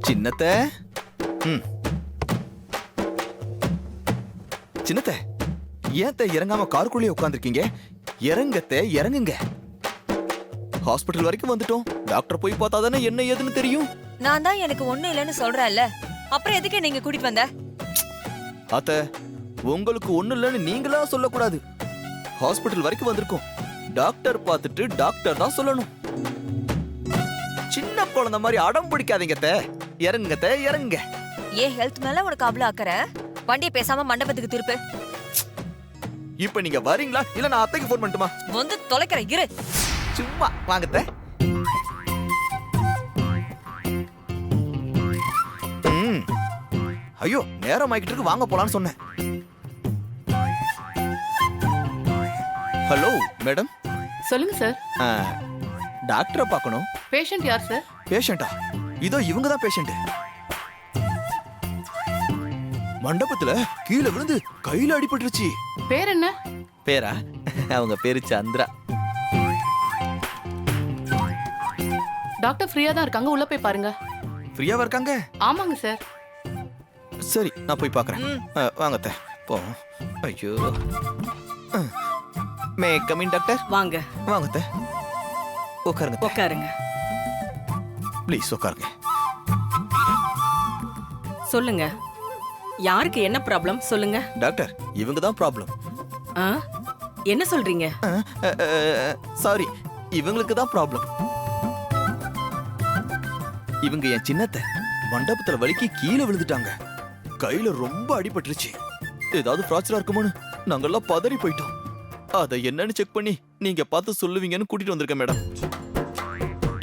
சின்னத்த சின்னத்த ஏத்த இறங்காம காருக்குள்ளேயே உட்காந்துருக்கீங்க? இறங்கத்த இறங்குங்க. ஹாஸ்பிட்டல் வரைக்கும் வந்துட்டோம். டாக்டர் போய் பார்த்தாதானே என்ன ஏதுன்னு தெரியும். நான் தான் எனக்கு ஒண்ணு இல்லைன்னு சொல்றேன்ல, அப்புறம் எதுக்கு நீங்க கூட்டிட்டு வந்த? அத்த, உங்களுக்கு ஒண்ணு இல்லைன்னு நீங்களா சொல்லக்கூடாது. ஹாஸ்பிட்டல் வரைக்கும் வந்திருக்கோம். டாக்டர் பார்த்துட்டு டாக்டர் தான் சொல்லணும். சின்ன குழந்தை மாதிரி அடம் பிடிக்காதீங்க. இறங்குங்க இறங்குங்க. ஏன் ஹெல்த் மேல உனக்கு அவ்வளவு அக்கறை? வண்டியை பேசாம மண்டபத்துக்கு திருப்பு. இப்ப நீங்க வரீங்களா இல்ல நான் அத்தைக்கு போன் பண்ணட்டுமா? வந்து தொலைக்கிற இரு. சும்மா வாங்கத்த. ஐயோ, நேரம் ஆகிட்டு இருக்கு, வாங்க போலான்னு சொன்னேன். Hello madam. சொல்லுங்க சார். டாக்டரை பார்க்கணும். பேஷண்ட் யார் சார்? பேஷண்டா? இதோ இவங்க தான் பேஷண்ட். மண்டபத்துல கீழே விழுந்து கையில அடிபட்டுருச்சு. பேர் என்ன? பேரா? அவங்க பேரு சந்திரா. டாக்டர் ஃப்ரீயா தான் இருக்காங்க, உள்ள போய் பாருங்க. ஃப்ரீயாவா இருக்காங்க? ஆமாங்க சார். சரி, நான் போய் பார்க்கறேன். வாங்கத்த போ. ஐயோ, மே கமிங் டாக்டர்? வாங்க வாங்கத்த. உட்காருங்க. உட்காருங்க. ப்ளீஸ் உட்காருங்க. சொல்லுங்க, யாருக்கு என்ன ப்ராப்ளம் சொல்லுங்க. டாக்டர், இவங்க தான் ப்ராப்ளம். ஆ? என்ன சொல்றீங்க? சாரி, இவங்களுக்கு தான் ப்ராப்ளம். இவங்க என் சின்னத்தை மண்டபத்துல வலிக்கு கீழே விழுந்துட்டாங்க. கையில ரொம்ப அடிபட்டுருச்சு. ஏதாவது ஃப்ராக்சரா இருக்குமோன்னு நாங்கெல்லாம் பதறி போயிட்டோம். அதை என்னன்னு செக் பண்ணி நீங்க பார்த்து சொல்லுவீங்கன்னு கூட்டிட்டு வந்திருக்கேன் மேடம்.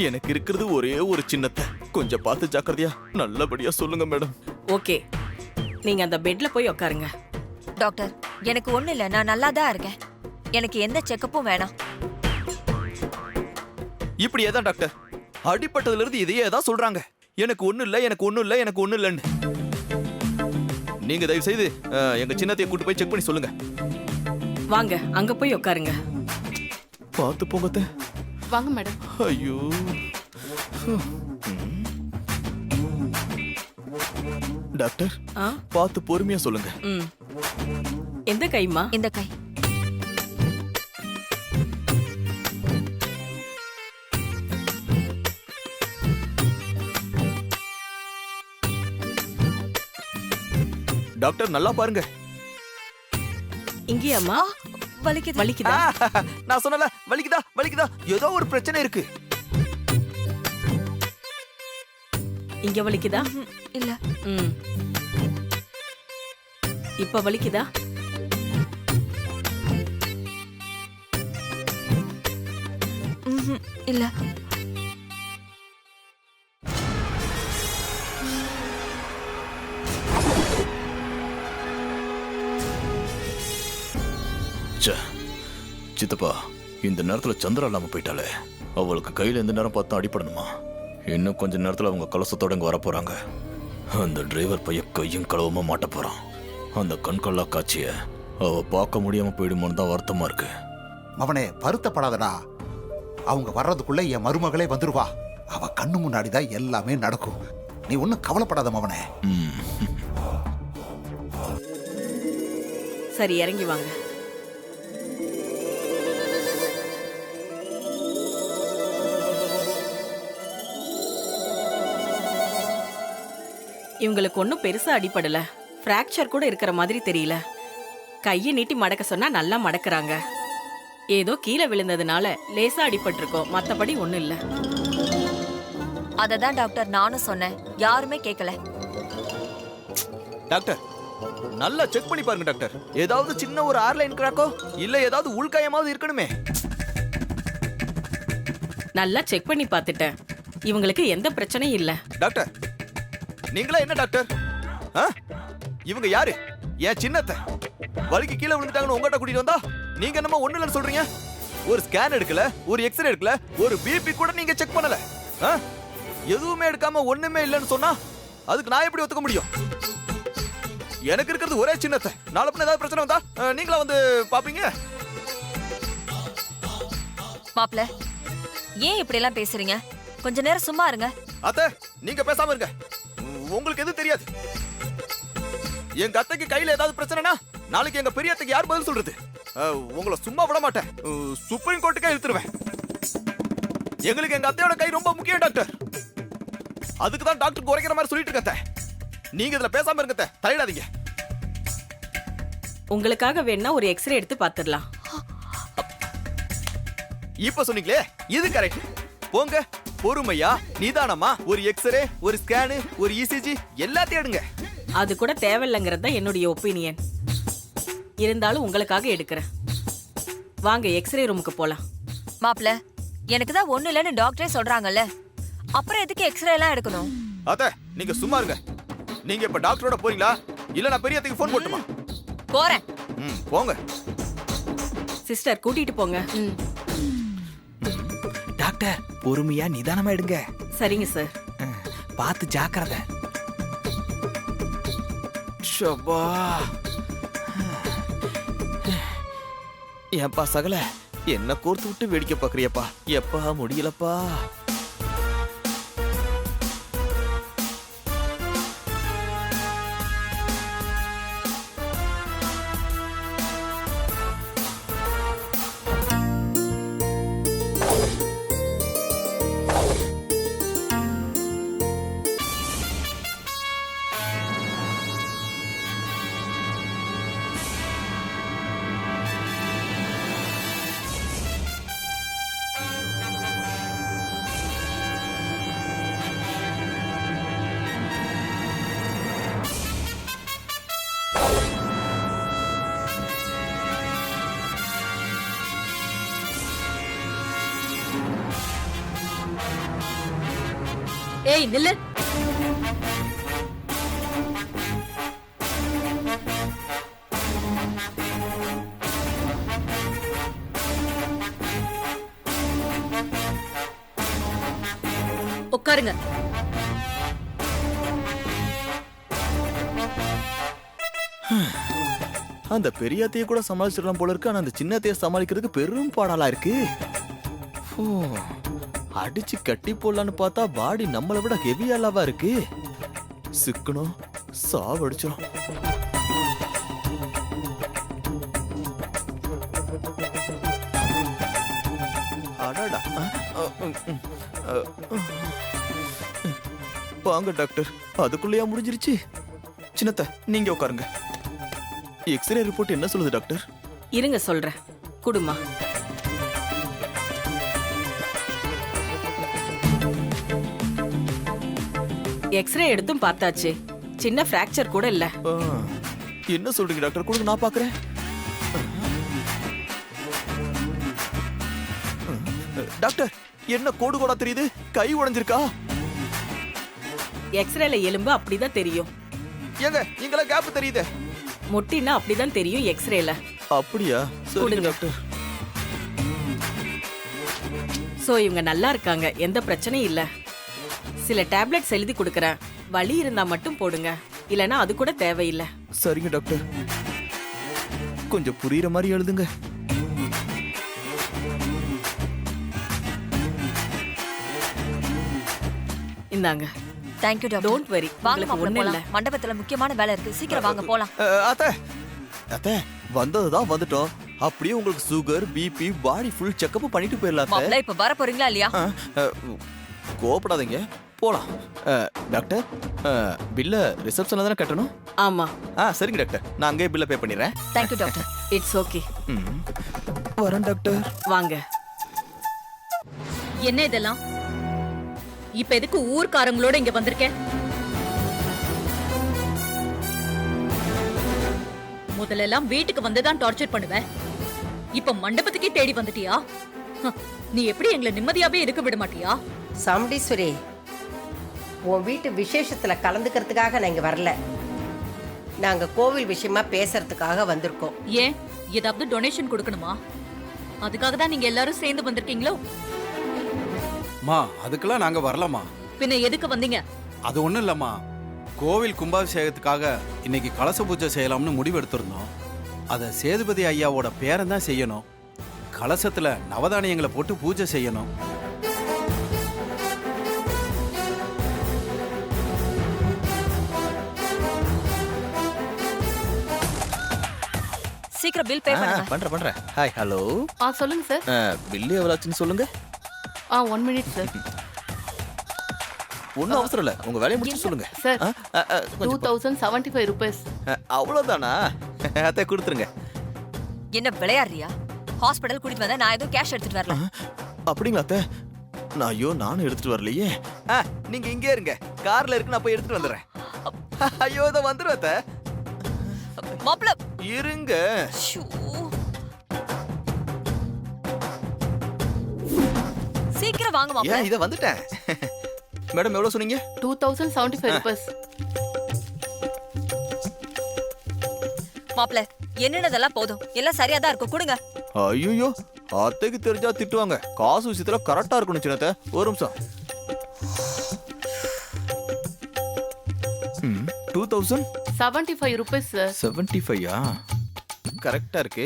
எனக்கு இருக்கிறது ஒரே ஒரு சின்னத்தை. கொஞ்சம் பார்த்து ஜாக்கிரதையா நல்லபடியா சொல்லுங்க மேடம். ஓகே, நீங்க அந்த பெட்ல போய் உட்காருங்க. டாக்டர், எனக்கு ஒண்ணு இல்ல, நான் நல்லா தான் இருக்கேன். எனக்கு எந்த செக்கப்பும் வேணாம். இப்படியே தான் டாக்டர், அடிப்பட்டதுல இருந்து இதையே தான் சொல்றாங்க. எனக்கு ஒண்ணு இல்ல, எனக்கு ஒண்ணு இல்ல, எனக்கு ஒண்ணு இல்லன்னு. நீங்க தயவு செய்து எங்க சின்னத்தைய கூட்டு போய் செக் பண்ணி சொல்லுங்க. வாங்க, அங்க போய் உட்காருங்க. பார்த்து போங்கத்த. வாங்க மேடம். ஐயோ, டாக்டர் பார்த்து பொறுமையா சொல்லுங்க. எந்த கைமா? இந்த கை. டாக்டர் நல்லா பாருங்க. இங்கேயாம்மா? வலிக்குது. வலிக்குதா? நான் சொன்னல, வலிக்குதா வலிக்குதா, ஏதோ ஒரு பிரச்சனை இருக்கு. இங்க வலிக்குதா? இல்ல. இப்ப வலிக்குதா? இல்ல. சித்தப்பா, இந்த நேரத்துல சந்திரா இல்லாம போயிட்டாலே. அவளுக்கு கையில எந்த நேரம் பார்த்தா அடிப்படணுமா? இன்னும் கொஞ்ச நேரத்துல அவங்க கலசத்தோட இங்க வர போறாங்க. அந்த டிரைவர் பையன் கையும் களவுமா மாட்ட போறான். அந்த கண்கொள்ளா காட்சிய அவ பார்க்க முடியாம போயிடுமோன்னு தான் வருத்தமா இருக்கு. அவனே, வருத்தப்படாதடா. அவங்க வர்றதுக்குள்ள என் மருமகளே வந்துருவா. அவ கண்ணு முன்னாடிதான் எல்லாமே நடக்கும். நீ ஒன்னும் கவலைப்படாத மவனே. சரி, இறங்கி வாங்க. இவங்களுக்கு ஒன்றும் பெருசா அடிபடல. ஃப்ராக்சர் கூட இருக்கிற மாதிரி தெரியல. கையை நீட்டி மடக்க சொன்னா நல்லா மடக்குறாங்க. ஏதோ கீழே விழுந்ததுனால லேசா அடிபட்டிருக்கோம், மத்தபடி ஒண்ணும் இல்ல. அததான் டாக்டர் நானும் சொன்னேன், யாருமே கேட்கல. டாக்டர், நல்லா செக் பண்ணி பாருங்க டாக்டர். ஏதாவது சின்ன ஒரு ஆர்லைன் கிராக்கோ இல்ல ஏதாவது உள்காயமாவது இருக்கணுமே. நல்லா செக் பண்ணி பார்த்துட்டேன், இவங்களுக்கு எந்த பிரச்சனையும் இல்ல. டாக்டர், நீங்களா என்ன டாக்டர்? இவங்க யாரு? என் சின்னத்தை வலிக்கு கீழே விழுந்துட்டாங்கன்னு உங்ககிட்ட கூட்டிட்டு வந்தா நீங்க என்னமோ ஒண்ணு இல்லைன்னு சொல்றீங்க. ஒரு ஸ்கேன் எடுக்கல, ஒரு எக்ஸ்ரே எடுக்கல, ஒரு பிபி கூட நீங்க செக் பண்ணல. எதுவுமே எடுக்காம ஒண்ணுமே இல்லைன்னு சொன்னா அதுக்கு நான் எப்படி ஒத்துக்க முடியும்? எனக்கு இருக்கிறது ஒரே சின்னத்தை. நாளை பின்ன ஏதாவது பிரச்சனை வந்தா நீங்களா வந்து பாப்பீங்க. மாப்ள, ஏன் இப்படி எல்லாம் பேசுறீங்க? கொஞ்ச நேரம் சும்மா இருங்க. அத்தை நீங்க பேசாம இருங்க. உங்களுக்கு எதுவும் தெரியாது. எங்க அத்தைக்கு கையில ஏதாவது பிரச்சனைனா நாளைக்கு எங்க பெரிய அத்தைக்கு யார் பதில் சொல்றது? உங்களை சும்மா விட மாட்டேன். சுப்ரீம் கோர்ட்டுக்கே இழுத்துருவேன். எங்களுக்கு எங்க அத்தையோட கை ரொம்ப முக்கியம் டாக்டர். அதுக்கு தான் டாக்டர் குறைக்கிற மாதிரி சொல்லிட்டு இருக்கத்த. நீங்க இதுல பேசாம இருங்க, தலையிடாதீங்க. உங்களுக்காக வேணா ஒரு எக்ஸ்ரே எடுத்து பாத்துடலாம். இப்ப சொன்னீங்களே இது கரெக்ட். போங்க, பொறுமையா நிதானமா ஒரு எக்ஸ்ரே, ஒரு ஸ்கேனு, ஒரு இசிஜி எல்லாத்தையும் எடுங்க. அது கூட தேவையில்லைங்கிறது தான் என்னுடைய ஒப்பீனியன். இருந்தாலும் உங்களுக்காக எடுக்கிறேன். வாங்க எக்ஸ்ரே ரூமுக்கு போலாம். மாப்ள, எனக்கு தான் ஒண்ணு இல்லைன்னு டாக்டரே சொல்றாங்கல்ல, அப்புறம் எதுக்கு எக்ஸ்ரே எல்லாம் எடுக்கணும்? அத்த நீங்க சும்மா இருங்க. நீங்க இப்ப டாக்டரோட போறீங்களா இல்ல நான் பெரியத்துக்கு ஃபோன் போட்டுமா? போறேன். போங்க. சிஸ்டர் கூட்டிட்டு போங்க. டாக்டர் பொறுமையா நிதானமா எடுங்க. சரிங்க சார். பார்த்து ஜாக்கிரதை. ஷபா. ஏன்பா சகல என்ன கோர்த்து விட்டு வேடிக்கை பாக்குறியப்பா? எப்பா முடியலப்பா. ஏய் நில்லு. உட்காருங்க. அந்த பெரியத்தைய கூட சமாளிச்சிடலாம் போல இருக்கு. ஆனா அந்த சின்னத்தைய சமாளிக்கிறதுக்கு பெரும் பாடாலா இருக்கு. அடிச்சு கட்டி போடலான்னு பார்த்தா பாடி நம்மளை விட ஹெவியாலாவா இருக்கு. சிக்கணும் சாவடிச்சிடும். அடடா. வாங்க டாக்டர், அதுக்குள்ளேயா முடிஞ்சிருச்சு? சின்னத்த நீங்க உட்காருங்க. எக்ஸ்ரே ரிப்போர்ட் என்ன சொல்லுது டாக்டர்? இருங்க சொல்றேன். குடுமா. எக்ஸ்ரே எடுத்தும் பார்த்தாச்சு. சின்ன பிராக்சர் கூட இல்ல. என்ன சொல்றீங்க டாக்டர்? கொடுங்க நான் பாக்குறேன். டாக்டர் என்ன கோடு கோடா தெரியுது? கை உடைஞ்சிருக்கா? எக்ஸ்ரேல எலும்பு அப்படிதான் தெரியும். ஏங்க இங்கல கேப் தெரியுது. முட்டினா அப்படிதான் தெரியும் எக்ஸ்ரேல. அப்படியா? சரிங்க டாக்டர். சோ இவங்க நல்லா இருக்காங்க, எந்த பிரச்சனையும் இல்ல. சில டேப்லெட்ஸ் எழுதி கொடுக்கறேன். வலி இருந்தா மட்டும் போடுங்க, இல்லனா அது கூட தேவையில்லை. சரிங்க டாக்டர். கொஞ்சம் புரியுற மாதிரி எழுதுங்க. இந்தாங்க. Thank you doctor. Don't worry. வாங்க உங்களுக்கு மாப்ள ஒண்ணு இல்ல. போலாம். மண்டபத்துல முக்கியமான வேலை இருக்கு. சீக்கிரம் வாங்க போலாம். அத்தை அத்தை வந்ததுதான் வந்துட்டோம். அப்படியே உங்களுக்கு sugar, BP, body full checkup பண்ணிட்டு போயிடலாம். மாப்ள இப்ப வர போறீங்களா இல்லையா? கோவப்படாதீங்க, போலாம். டாக்டர் பில்ல ரிசப்ஷன்ல தானே கட்டணும்? ஆமா. சரிங்க டாக்டர், நான் அங்கேயே பில்ல பே பண்ணிடுறேன். Thank you doctor. It's okay. வரேன் டாக்டர். வாங்க. என்ன இதெல்லாம்? இப்ப எதுக்கு ஊர்க்காரங்களோட இங்க வந்திருக்க? முதல்ல எல்லாம் வீட்டுக்கு வந்துதான் டார்ச்சர் பண்ணுவேன். இப்ப மண்டபத்துக்கே தேடி வந்துட்டியா? நீ எப்படி எங்களை நிம்மதியாவே இருக்க விட மாட்டியா? சாமுண்டீஸ்வரி, உன் வீட்டு விசேஷத்துல கலந்துக்கிறதுக்காக நான் இங்க வரல. நாங்க கோவில் விஷயமா பேசுறதுக்காக வந்திருக்கோம். ஏன் ஏதாவது டொனேஷன் கொடுக்கணுமா? அதுக்காக தான் நீங்க எல்லாரும் சேர்ந்து வந்திருக்கீங்களோ? மா அதுக்கெல்லாம் நாங்க வரலமா. பின்ன எதுக்கு வந்தீங்க? அது ஒண்ணும் இல்லம்மா, கோவில் கும்பாபிஷேகத்துக்காக இன்னைக்கு கலச பூஜை செய்யலாம்னு முடிவு எடுத்திருந்தோம். அதை சேதுபதி ஐயாவோட பேரன் தான் செய்யணும். கலசத்துல நவதானியங்களை போட்டு பூஜை செய்யணும். சீக்கிரம் பில் பே பண்ணுங்க. பண்றேன். Hi hello. சொல்லுங்க சார். பில்லு எவ்வளவு ஆச்சுன்னு சொல்லுங்க. 1 மினிட் சார். ஒன்றும் அவசரம் இல்லை, உங்க வேலையை முடிச்சு சொல்லுங்க. Sir, 2075 rupees. அவ்வளோதானா? அத்தை கொடுத்துருங்க. என்ன விளையாடுறியா? ஹாஸ்பிடல் கூட்டிட்டு வந்தா நான் எதுவும் கேஷ் எடுத்துட்டு வரல. அப்படிங்களா அத்தை? நானும் எடுத்துட்டு வரலையே. நீங்க இங்கே இருங்க, கார்ல இருக்கு, நான் போய் எடுத்துட்டு வந்துடுறேன். ஐயோ இதை வந்துடும் அத்தை. மாப்ள இருங்க. ஷூ. சீக்கிரம் வாங்க மாப்ள. ஏன் இதை வந்துட்டேன். மேடம் எவ்வளவு சொன்னீங்க? 2075 rupees. மாப்ள என்னன்னதெல்லாம் போதும், எல்லாம் சரியா தான் இருக்கும், கொடுங்க. ஐயோ அத்தைக்கு தெரிஞ்சா திட்டுவாங்க. காசு விஷயத்துல கரெக்டா இருக்கணும் சின்னத்தை. ஒரு நிமிஷம். 75 rupees சார். 75 கரெக்டா இருக்கு.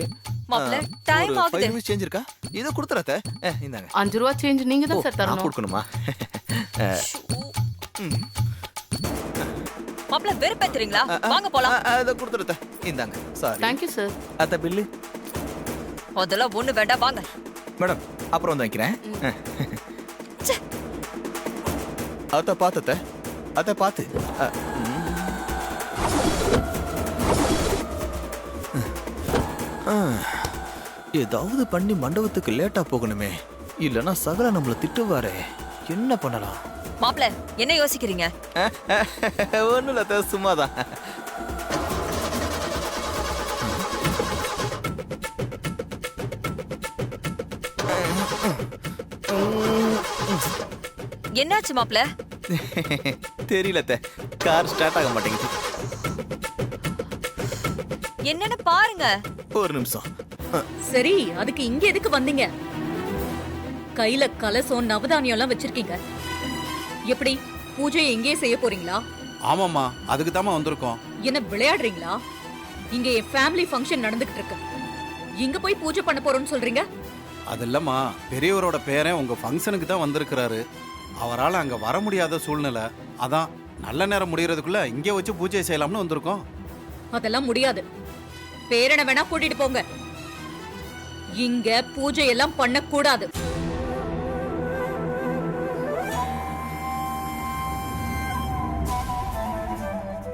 மாப்ள டைம் ஆகுது. 5 நிமிஷம் சேஞ்ச் இருக்கா? இதை கொடுத்துறத. இந்தாங்க. 5 ரூபா சேஞ்ச் நீங்க தான் சார் நான் தரணும். கொடுக்கணுமா? மாப்ள வெறுப்பேத்துறீங்களா? வாங்க போலாம். இதை கொடுத்துறத. இந்தாங்க. சாரி. Thank you sir. அத்தை பில்லு. அதெல்லாம் ஒண்ணு வேண்டாம், வாங்க. மேடம் அப்புறம் வந்து வைக்கிறேன். அத்தை பார்த்து அத்தை பார்த்து. ஏதாவது பண்ணி மண்டபத்துக்கு லேட்டா போகணுமே, இல்லனா சகல நம்மள திட்டுவாரே. என்ன பண்ணலாம்? மாப்ள என்ன யோசிக்கிறீங்க? ஒண்ணும் இல்ல அத்தை, சும்மாதான். என்னாச்சு மாப்ள? தெரியல அத்தை, கார் ஸ்டார்ட் ஆக மாட்டேங்குது. என்னன்னு பாருங்க. ஒரு நிமிஷம். சரி, அதுக்கு இங்க எதுக்கு வந்தீங்க? கையில கலசம் நவதானியம் எல்லாம் வச்சிருக்கீங்க. எப்படி பூஜையை இங்கேயே செய்ய போறீங்களா? ஆமாம்மா, அதுக்கு தாம்மா வந்திருக்கோம். என்ன விளையாடுறீங்களா? இங்க என் ஃபேமிலி ஃபங்க்ஷன் நடந்துகிட்டு இருக்கு. இங்க போய் பூஜை பண்ண போறோம்னு சொல்றீங்க? அது இல்லம்மா, பெரியவரோட பேரன் உங்க ஃபங்க்ஷனுக்கு தான் வந்திருக்கிறாரு. அவரால் அங்க வர முடியாத சூழ்நிலை. அதான் நல்ல நேரம் முடியறதுக்குள்ள இங்கே வச்சு பூஜை செய்யலாம்னு வந்திருக்கோம். அதெல்லாம் முடியாது. பேரனை வேணா கூட்டிட்டு போங்க. இங்க பூஜை எல்லாம் பண்ணக்கூடாது.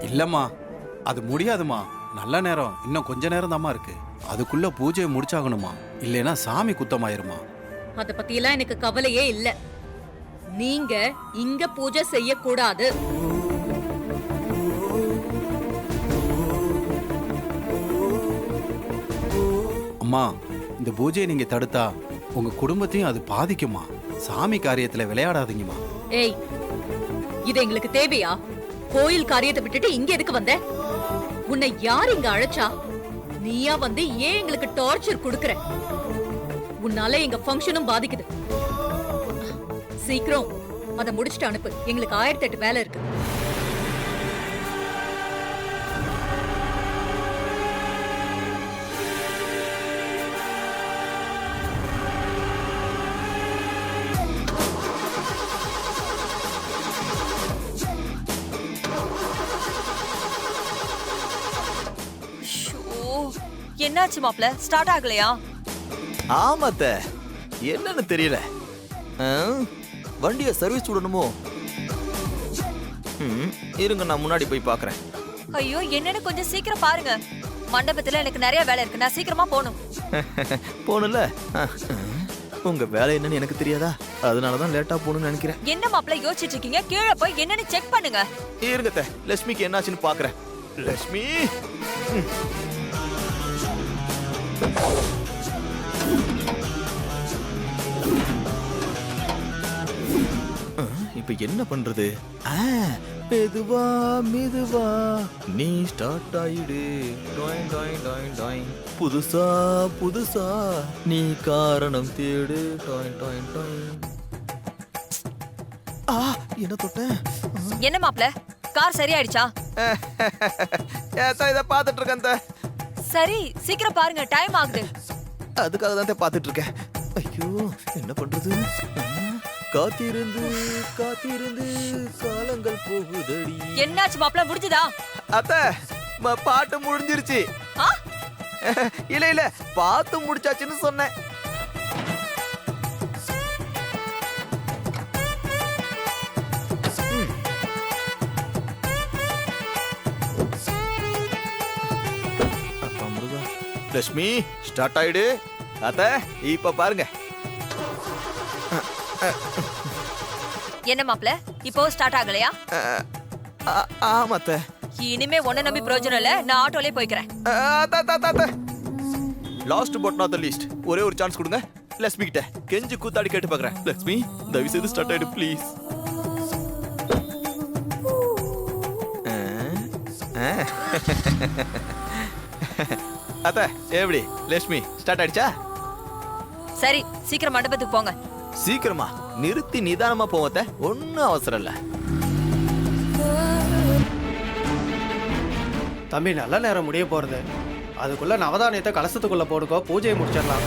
இல்லம்மா, அது முடியாதுமா. நல்ல நேரம் இன்னும் கொஞ்ச நேரம் தாம்மா இருக்கு. அதுக்குள்ள பூஜையை முடிச்சாகணுமா, இல்லைன்னா சாமி குத்தமாயிருமா. அத பத்தியெல்லாம் எனக்கு கவலையே இல்ல. நீங்க இங்க பூஜை செய்யக்கூடாது. அம்மா, இந்த பூஜையை நீங்க தடுத்தா உங்க குடும்பத்தையும் அது பாதிக்குமா. சாமி காரியத்துல விளையாடாதீங்கம்மா. ஏய், இது எங்களுக்கு தேவையா? கோயில் காரியத்தை விட்டுட்டு இங்க எதுக்கு வந்த? உன்னை யார் இங்க அழைச்சா? நீயா வந்து ஏன் எங்களுக்கு டார்ச்சர் கொடுக்கற? உன்னால எங்க ஃபங்க்ஷனும் பாதிக்குது. சீக்கிரம் அதை முடிச்சுட்டு அனுப்பு. எங்களுக்கு 1008 வேலை இருக்கு. என்னாச்சு மாப்ள? ஸ்டார்ட் ஆகலையா? ஆமாத்த, என்னன்னு தெரியல. வண்டியை சர்வீஸ் விடணுமோ? இருங்க, நான் முன்னாடி போய் பார்க்கறேன். ஐயோ, என்னன்னு கொஞ்சம் சீக்கிரம் பாருங்க. மண்டபத்துல எனக்கு நிறைய வேலை இருக்கு, நான் சீக்கிரமா போகணும். போகணும்ல? உங்க வேலை என்னன்னு எனக்கு தெரியாதா? அதனாலதான் லேட்டா போகணும்னு நினைக்கிறேன். என்ன மாப்ள யோசிச்சுட்டு இருக்கீங்க? கீழே போய் என்னன்னு செக் பண்ணுங்க. இருங்கத்த, லட்சுமிக்கு என்னாச்சுன்னு பாக்குறேன். லட்சுமி, இப்ப என்ன பண்றது? மெதுவா மெதுவா நீ ஸ்டார்ட் ஆயிடு. டாய் டாய் டாய் டாய். புதுசா புதுசா நீ காரணம் தேடு. டாய் டாய் டாய். என்ன தொட்டேன்? என்ன மாப்ள, கார் சரியாயிடுச்சா? இதை பாத்துட்டு இருக்கேன். சரி, சீக்கிரம் பாருங்க, டைம் ஆகுது. அதுக்காக தான் பாத்துட்டு இருக்கேன். ஐயோ, என்ன பண்றது? காத்திருந்து காத்திருந்து காலங்கள் போகுதடி. என்னாச்சு மாப்ள, முடிஞ்சுதா? அத்த, பாட்டு முடிஞ்சிருச்சு. இல்ல இல்ல பார்த்து முடிச்சாச்சுன்னு சொன்னேன். அப்பா முருகா. லட்சுமி ஸ்டார்ட் ஆயிடு. அத்த இப்ப பாருங்க. என்ன மாப்ள இப்போ ஸ்டார்ட் ஆகலையா? ஆமா அத்த. இனிமே உன்னை நம்பி பிரயோஜனம் இல்ல, நான் ஆட்டோலயே போய்க்கிறேன். Last but not the least, ஒரே ஒரு சான்ஸ் கொடுங்க. லட்சுமி கிட்ட கெஞ்சி கூத்தாடி கேட்டு பாக்குறேன். லட்சுமி தயவு செய்து ஸ்டார்ட் ஆயிடு ப்ளீஸ். அத்த எப்படி லட்சுமி ஸ்டார்ட் ஆயிடுச்சா? சரி சீக்கிரம் மண்டபத்துக்கு போங்க. சீக்கிரமா நிறுத்தி நிதானமா போவத்த, ஒன்னும் அவசரம் இல்ல. தம்பி நல்ல நேரம் முடிய போறது, அதுக்குள்ள நவதானியத்தை கலசத்துக்குள்ள போடுக்கோ, பூஜையை முடிச்சிடலாம்.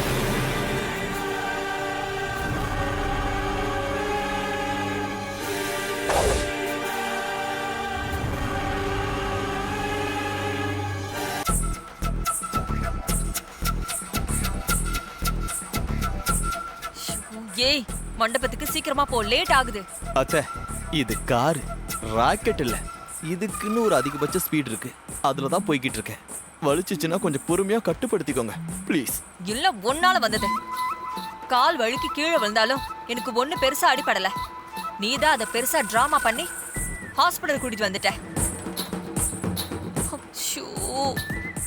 ஏய் மண்டபத்துக்கு சீக்கிரமா போ, லேட் ஆகுது. அத்த இது கார், ராக்கெட் இல்ல. இதுக்குன்னு ஒரு அதிகபட்ச ஸ்பீட் இருக்கு, அதுலதான் போய்கிட்டு இருக்கேன். வலிச்சுச்சுன்னா கொஞ்சம் பொறுமையா கட்டுப்படுத்திக்கோங்க ப்ளீஸ். இல்ல ஒன்னால வந்தது. கால் வழுக்கி கீழே விழுந்தாலும் எனக்கு ஒண்ணு பெருசா அடிபடல. நீதான் அதை பெருசா டிராமா பண்ணி ஹாஸ்பிடல் கூட்டிட்டு வந்துட்ட. அச்சோ,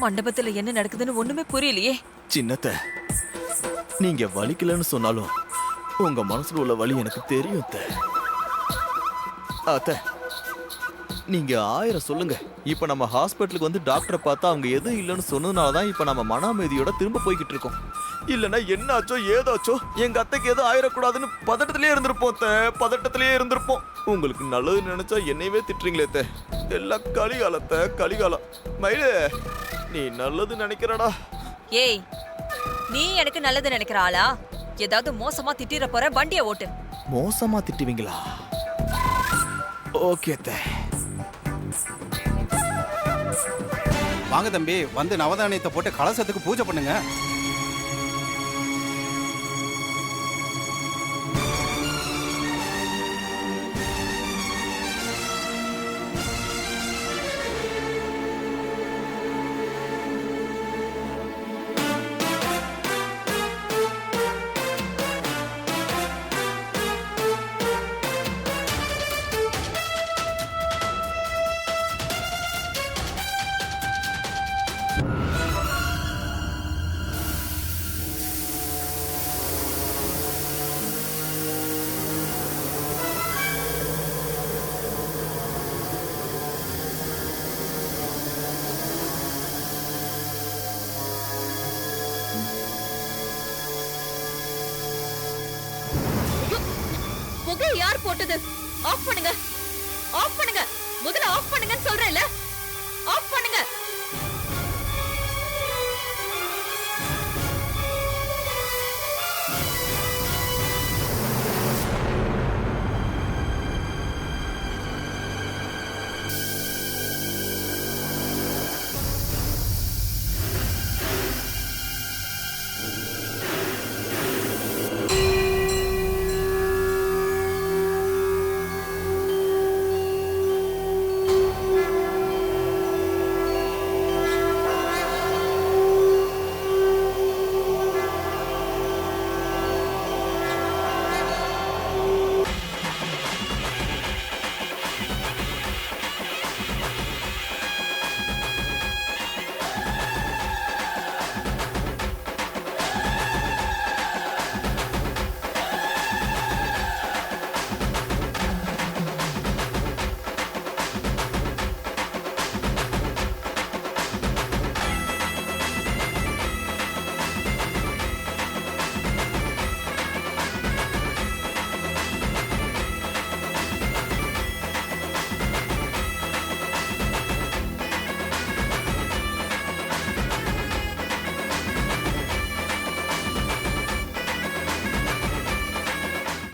மண்டபத்துல என்ன நடக்குதுன்னு ஒண்ணுமே புரியலையே. சின்னத்த, நீங்க வலிக்கலன்னு சொன்னாலும் உங்க மனசுல உள்ள வலி எனக்கு தெரியும் அத்த. அத்த நீங்க 1000 சொல்லுங்க. இப்ப நம்ம ஹாஸ்பிட்டலுக்கு வந்து டாக்டரை பார்த்தா அவங்க எதுவும் இல்லைன்னு சொன்னதுனாலதான் இப்ப நம்ம மன அமைதியோட திரும்ப போய்கிட்டு இருக்கோம். இல்லைன்னா என்னாச்சோ ஏதாச்சோ எங்க அத்தைக்கு எதுவும் ஆயிடக்கூடாதுன்னு பதட்டத்திலேயே இருந்திருப்போம் அத்த, பதட்டத்திலேயே இருந்திருப்போம். உங்களுக்கு நல்லது நினைச்சா என்னையவே திட்டுறீங்களே அத்த. எல்லாம் கலிகாலத்தை, கலிகாலம். மயிலு நீ நல்லது நினைக்கிறடா. ஏய், நீ எனக்கு நல்லது நினைக்கிற ஆளா? ஏதாவது மோசமா திட்டிர போற, வண்டியை ஓட்டு. மோசமா திட்டுவீங்களா? ஓகே அத்தை. வாங்க தம்பி, வந்து நவதானியத்தை போட்டு கலசத்துக்கு பூஜை பண்ணுங்க. புகை யார் போட்டது? ஆஃப் பண்ணுங்க, ஆஃப்